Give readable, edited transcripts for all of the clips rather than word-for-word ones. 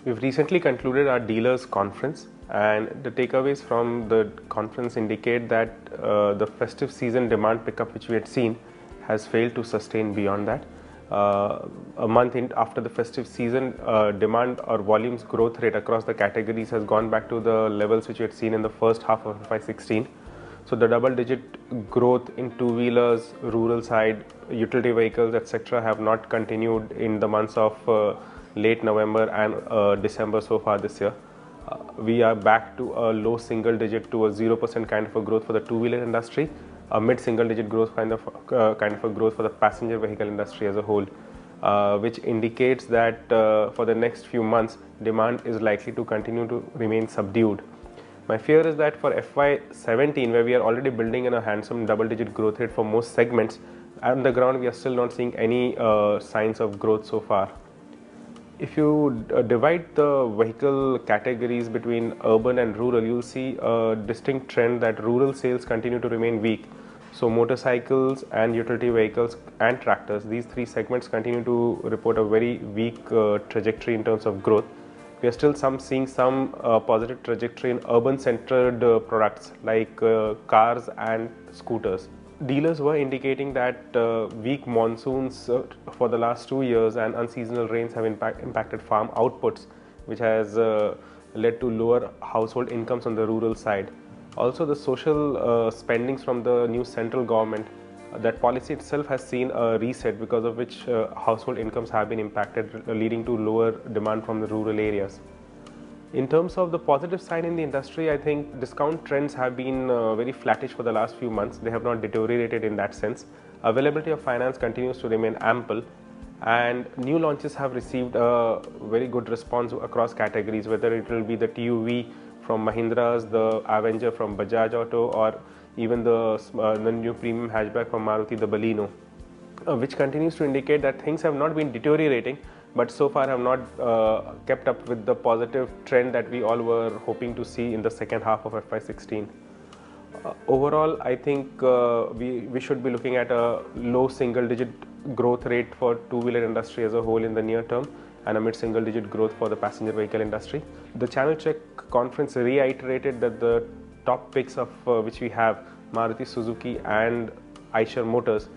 We've recently concluded our dealers conference, and the takeaways from the conference indicate that the festive season demand pickup which we had seen has failed to sustain beyond that. A month after the festive season, demand or volumes growth rate across the categories has gone back to the levels which we had seen in the first half of FY16. So the double-digit growth in two-wheelers, rural side, utility vehicles, etc. have not continued in the months of late November and December so far this year. We are back to a low single-digit to a 0% kind of a growth for the two-wheeler industry, a mid-single-digit growth kind of a growth for the passenger vehicle industry as a whole, which indicates that for the next few months, demand is likely to continue to remain subdued. My fear is that for FY17, where we are already building in a handsome double-digit growth rate for most segments, on the ground we are still not seeing any signs of growth so far. If you divide the vehicle categories between urban and rural, you'll see a distinct trend that rural sales continue to remain weak. So motorcycles and utility vehicles and tractors, these three segments continue to report a very weak trajectory in terms of growth. We are still seeing some positive trajectory in urban-centered products like cars and scooters. Dealers were indicating that weak monsoons for the last 2 years and unseasonal rains have impacted farm outputs, which has led to lower household incomes on the rural side. Also, the social spendings from the new central government, that policy itself has seen a reset, because of which household incomes have been impacted, leading to lower demand from the rural areas. In terms of the positive side in the industry, I think discount trends have been very flattish for the last few months. They have not deteriorated in that sense. Availability of finance continues to remain ample, and new launches have received a very good response across categories, whether it will be the TUV from Mahindra's, the Avenger from Bajaj Auto, or even the new premium hatchback from Maruti, the Baleno, which continues to indicate that things have not been deteriorating, but so far have not kept up with the positive trend that we all were hoping to see in the second half of FY16. Overall, I think we should be looking at a low single-digit growth rate for two-wheeler industry as a whole in the near term, and a mid-single-digit growth for the passenger vehicle industry. The Channel Check conference reiterated that the top picks of which we have, Maruti Suzuki and Eicher Motors,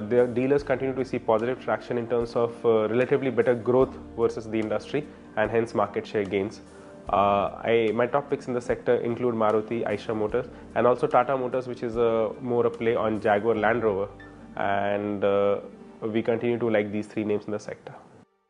their dealers continue to see positive traction in terms of relatively better growth versus the industry, and hence market share gains. My top picks in the sector include Maruti, Eicher Motors, and also Tata Motors, which is more a play on Jaguar Land Rover, and we continue to like these three names in the sector.